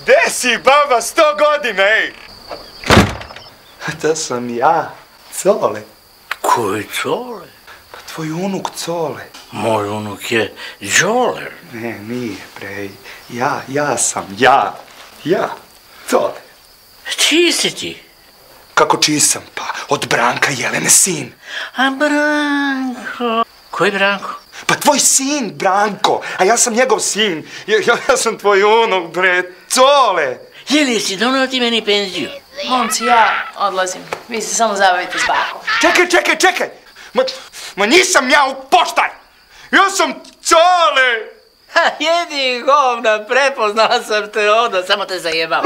Gde si, baba, 100 godina, ej? To sam ja, Cole. Koji Cole? Pa tvoj unuk Cole. Moj unuk je Đole. Ne, nije, bre. Ja sam, Cole. Čiji si ti? Kako čiji sam, pa? Od Branka Jelene sin. A Branko? Koji Branko? Pa tvoj sin, Branko, a ja sam njegov sin. Ja sam tvoj unuk, bre, Cole. Jeli si donio ti meni penziju? Momci, ja odlazim. Vi se samo zabavite s bakom. Čekaj! Ma nisam ja u poštar! Ja sam Cole! Ha, jedi govna, prepoznala sam te onda, samo te zajebala.